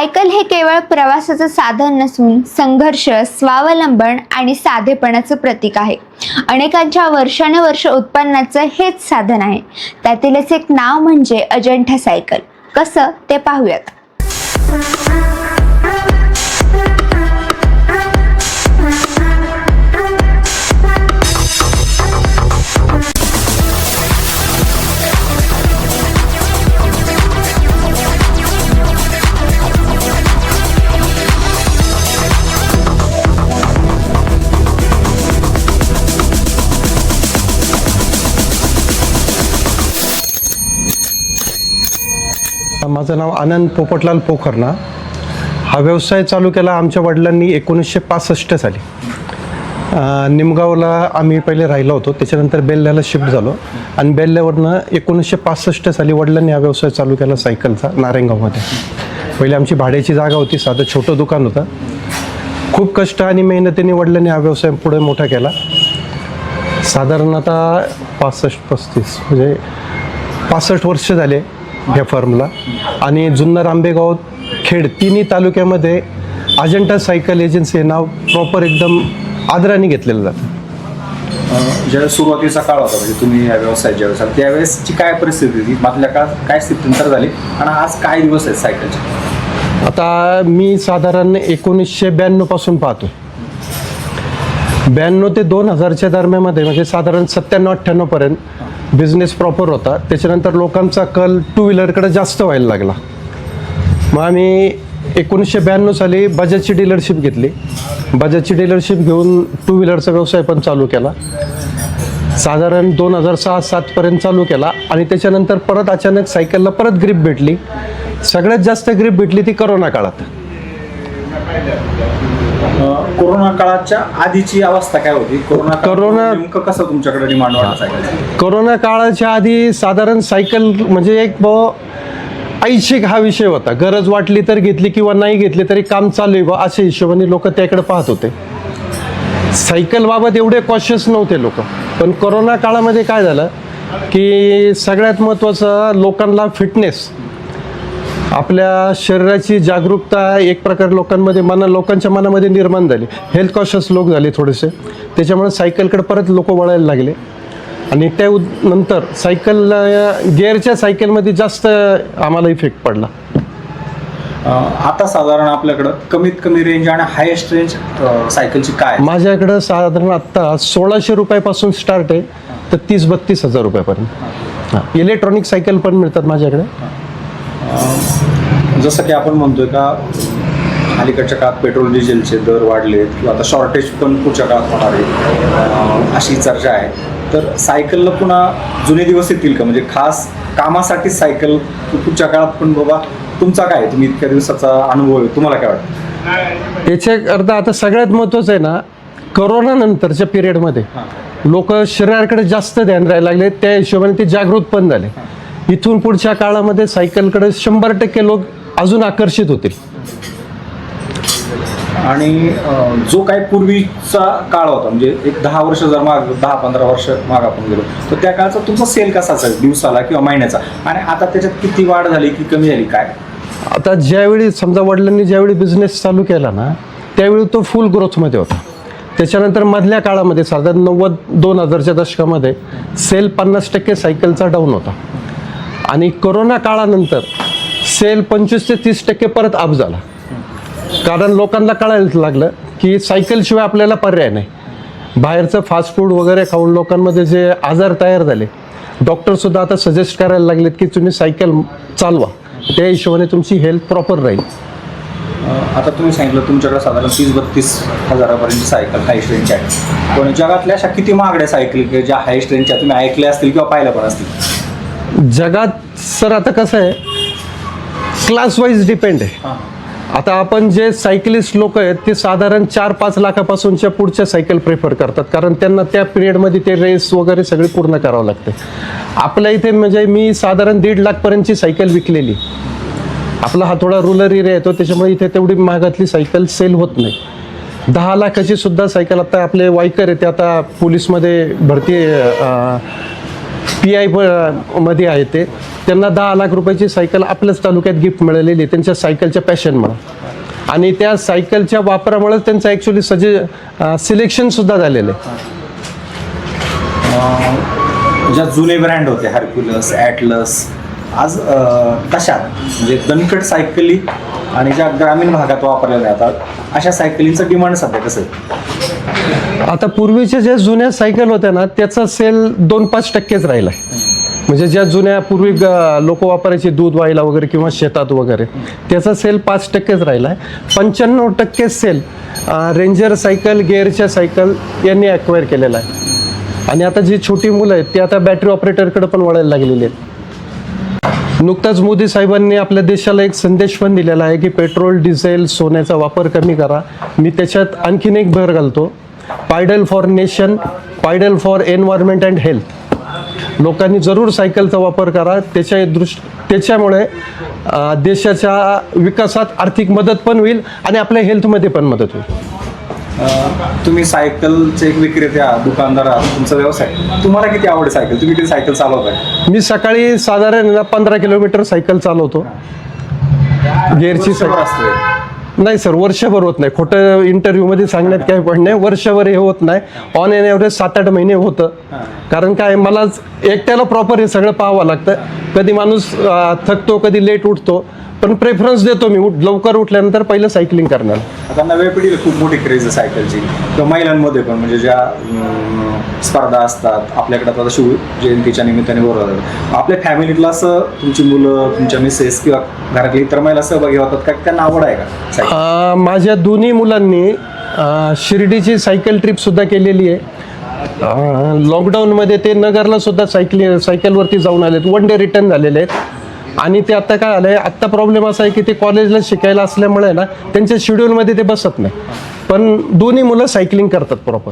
Cycle हे केवळ प्रवासाचं साधन नसून संघर्ष, स्वावलंबन आणि साधेपणाचं प्रतीक आहे. अनेकांच्या वर्षानुवर्ष उत्पन्नाचं हेच साधन आहे. त्यातीलच एक नाव म्हणजे अजंठा सायकल. कसं ते पाहूयात. माझं नाव आनंद पोपटलाल पोखरना. हा व्यवसाय चालू केला आमच्या वडिलांनी 1965 साली. निमगावला आम्ही पहिले राहिलो होतो, त्याच्यानंतर बेल्ल्याला शिफ्ट झालो आणि बेल्ल्यावरनं 1965 साली वडिलांनी हा व्यवसाय चालू केला सायकलचा नारायणगावमध्ये. पहिले आमची भाड्याची जागा होती, साधं छोटं दुकान होतं. खूप कष्ट आणि मेहनतीने वडिलांनी हा व्यवसाय पुढे मोठा केला. साधारणतः 65-35 म्हणजे 65 वर्ष झाले ह्या फर्मला. आणि जुन्नर, आंबेगाव, खेड तिन्ही तालुक्यामध्ये अजंठा सायकल एजन्सी हे नाव प्रॉपर एकदम आदराने घेतलेलं जातं. ज्यावेळेस सुरुवातीचा काळ होता, म्हणजे तुम्ही या व्यवसायात ज्यावेळेस आला त्यावेळेसची काय परिस्थिती होती, मधल्या काळात काय स्थित्यंतर झाली आणि आज काय दिवस आहेत सायकलचे? आता मी साधारण 1992 पासून पाहतो. 92 ते 2000च्या दरम्यानमध्ये म्हणजे साधारण 97-98 पर्यंत बिझनेस प्रॉपर होता. त्याच्यानंतर लोकांचा कल टू व्हीलरकडे जास्त व्हायला लागला. मग आम्ही 1992 साली बजाजची डीलरशिप घेतली. बजाजची डीलरशिप घेऊन टू व्हीलरचा व्यवसाय पण चालू केला. साधारण 2006-07 पर्यंत चालू केला आणि त्याच्यानंतर परत अचानक सायकलला परत ग्रीप भेटली. सगळ्यात जास्त ग्रीप भेटली ती करोना काळात. कोरोना काळाच्या आधीची अवस्था काय होती? कोरोना नेमकं कसं तुमच्याकडे डिमांड वाढला सायकल? कोरोना काळाच्या आधी साधारण सायकल म्हणजे एक ऐच्छिक हा विषय होता. गरज वाटली तर घेतली किंवा नाही घेतली तरी काम चालू आहे बा, अशा हिशोबाने लोक त्याकडे पाहत होते. सायकल बाबत एवढे कॉशियस नव्हते लोक. पण कोरोना काळामध्ये काय झालं की सगळ्यात महत्त्वाचं लोकांना फिटनेस, आपल्या शरीराची जागरूकता एक प्रकारे लोकांच्या मनामध्ये निर्माण झाली. हेल्थ कॉशियस लोक झाले थोडेसे. त्याच्यामुळे सायकलकडे परत लोक वळायला लागले आणि त्यानंतर सायकल गिअरच्या सायकलमध्ये जास्त आम्हाला इफेक्ट पडला. आता साधारण आपल्याकडं कमीत कमी रेंज आणि हायेस्ट रेंज सायकलची काय? माझ्याकडं साधारण आत्ता 1600 रुपयापासून स्टार्ट आहे तर 30-32 हजार रुपयापर्यंत. इलेक्ट्रॉनिक सायकल पण मिळतात माझ्याकडे. जसं की आपण म्हणतोय का अलीकडच्या काळात पेट्रोल डिझेलचे दर वाढलेत किंवा आता शॉर्टेज पण पुढच्या काळात होणार आहे अशी चर्चा आहे. तर सायकलला पुन्हा जुने दिवस येतील का? म्हणजे खास कामासाठी सायकल पुढच्या काळात पण बाबा तुमचा काय, तुम्ही इतक्या दिवसाचा अनुभव आहे, तुम्हाला काय वाटतं? याच्याकरता आता सगळ्यात महत्त्वाचं आहे ना, करोना नंतरच्या पिरियडमध्ये लोक शरीराकडे जास्त ध्यान राहायला लागले. त्या हिशोबाने ते जागृत पण झाले. इथून पुढच्या काळामध्ये सायकलकडे 100% लोक अजून आकर्षित होतील. आणि जो काही पूर्वीचा काळ होता म्हणजे एक 10 वर्ष जर माग 10-15 वर्ष माग आपण गेलो तर त्या काळाचा तुमचा सेल कसा असायचा, दिवसाला किंवा महिन्याचा, आणि आता त्याच्यात किती वाढ झाली की कमी झाली काय? आता ज्यावेळी समजा वडिलांनी ज्यावेळी बिझनेस चालू केला ना त्यावेळी तो फुल ग्रोथमध्ये होता. त्याच्यानंतर मधल्या काळामध्ये साधारण 90-2000च्या दशकामध्ये सेल 50% सायकलचा डाऊन होता आणि कोरोना काळानंतर सेल 25 ते 30% परत अप झाला. कारण लोकांना कळायला लागलं की सायकलशिवाय आपल्याला पर्याय नाही. बाहेरचं फास्ट फूड वगैरे खाऊन लोकांमध्ये जे आजार तयार झाले, डॉक्टरसुद्धा आता सजेस्ट करायला लागलेत की तुम्ही सायकल चालवा, त्या हिशोबाने तुमची हेल्थ प्रॉपर राहील. आता तुम्ही सांगितलं तुमच्याकडे साधारण 30-32 हजारापर्यंत सायकल हायस्ट रेंजच्या आहे. पण जगातल्या अशा किती महागड्या सायकल की ज्या हायस्ट रेंजच्या तुम्ही ऐकल्या असतील किंवा पाहिल्या पण असतील? जगात सर आता कसं आहे, क्लास वाईज डिपेंड आहे. आता आपण जे सायकलिस्ट लोक आहेत ते साधारण 4-5 लाखापासूनच्या पुढच्या सायकल प्रेफर करतात, कारण त्यांना त्या पिरियडमध्ये ते रेस वगैरे सगळी पूर्ण करावं लागते. आपल्या इथे म्हणजे मी साधारण 1.5 लाखपर्यंतची सायकल विकलेली. आपला हा थोडा रुरल एरिया येतो त्याच्यामुळे इथे तेवढी महागातली सायकल सेल होत नाही. 10 लाखाची सुद्धा सायकल आता आपले वायकर आहे ते आता पोलीसमध्ये भरती PI मध्ये आहे ते, त्यांना 10 लाख रुपयाची सायकल आपल्याच तालुक्यात गिफ्ट मिळालेली आहे त्यांच्या सायकलच्या पॅशनमुळे. आणि त्या सायकलच्या वापरामुळे त्यांचं ॲक्च्युली सिलेक्शनसुद्धा झालेलं आहे. ज्या जुने ब्रँड होते हर्क्युलस, ॲटलस, आज कशा म्हणजे दणकट सायकली आणि ज्या ग्रामीण भागात वापरल्या जातात अशा सायकलींचं डिमांड सध्या कसं आहे? आता पूर्वीच्या ज्या जुन्या सायकल होत्या ना त्याचा सेल 2-5% राहिला आहे. म्हणजे ज्या जुन्या पूर्वी लोक वापरायचे दूध व्हायला वगैरे किंवा शेतात वगैरे, त्याचा सेल 5%च राहिला आहे. 95% सेल रेंजर सायकल, गिअरच्या सायकल यांनी ॲक्वायर केलेला आहे. आणि आता जी छोटी मुलं आहेत ती आता बॅटरी ऑपरेटरकडे पण वळायला लागलेली आहेत. नुकताच मोदी साहेबांनी आपल्या देशाला एक संदेश पण दिलेला आहे की पेट्रोल, डिझेल, सोन्याचा वापर कमी करा. मी त्याच्यात आणखीन एक भर घालतो, pedal for nation, pedal for environment and health. लोकांनी जरूर सायकलचा वापर करा. त्याच्यामुळे देशाच्या विकासात आर्थिक मदत पण होईल आणि आपल्या हेल्थमध्ये पण मदत होईल. तुम्ही सायकलचे एक विक्रेत्या, दुकानदार आहात, तुमचा व्यवसाय, तुम्हाला किती आवड सायकल? तुम्ही किती सायकल चालवताय? मी सकाळी साधारण 15 किलोमीटर सायकल चालवतो. गिअरची वर्षभर असते? नाही सर, वर्षभर होत नाही. खोटं इंटरव्ह्यूमध्ये सांगण्यात काही पण नाही. वर्षभर हे होत नाही. ऑन एन ॲव्हरेज 7-8 महिने होतं. कारण काय, मला एकट्याला प्रॉपर हे सगळं पाहावं लागतं. कधी माणूस थकतो, कधी लेट उठतो, पण प्रेफरन्स देतो मी लवकर उठल्यानंतर पहिलं सायकलिंग करणार. आता नव्या पिढीला खूप मोठी क्रेज आहे सायकलची, किंवा महिलांमध्ये पण, म्हणजे ज्या स्पर्धा असतात आपल्याकडे आता शिव जयंतीच्या निमित्ताने बोलवतात, आपल्या फॅमिलीतलं असं तुमची मुलं, तुमच्या मिसेस किंवा घरातली इतर महिला सहभागी होतात का? त्यांना आवड आहे का सायकल? माझ्या दोन्ही मुलांनी शिर्डीची सायकल ट्रिपसुद्धा केलेली आहे. लॉकडाऊनमध्ये ते नगरला सुद्धा सायकलवरती जाऊन आलेत. 1 डे रिटर्न झालेले आहेत. आणि ते आता काय आलं आहे, आत्ता प्रॉब्लेम असा आहे की ते कॉलेजला शिकायला असल्यामुळे ना त्यांच्या शेड्यूलमध्ये ते बसत नाही. पण दोन्ही मुलं सायकलिंग करतात प्रॉपर.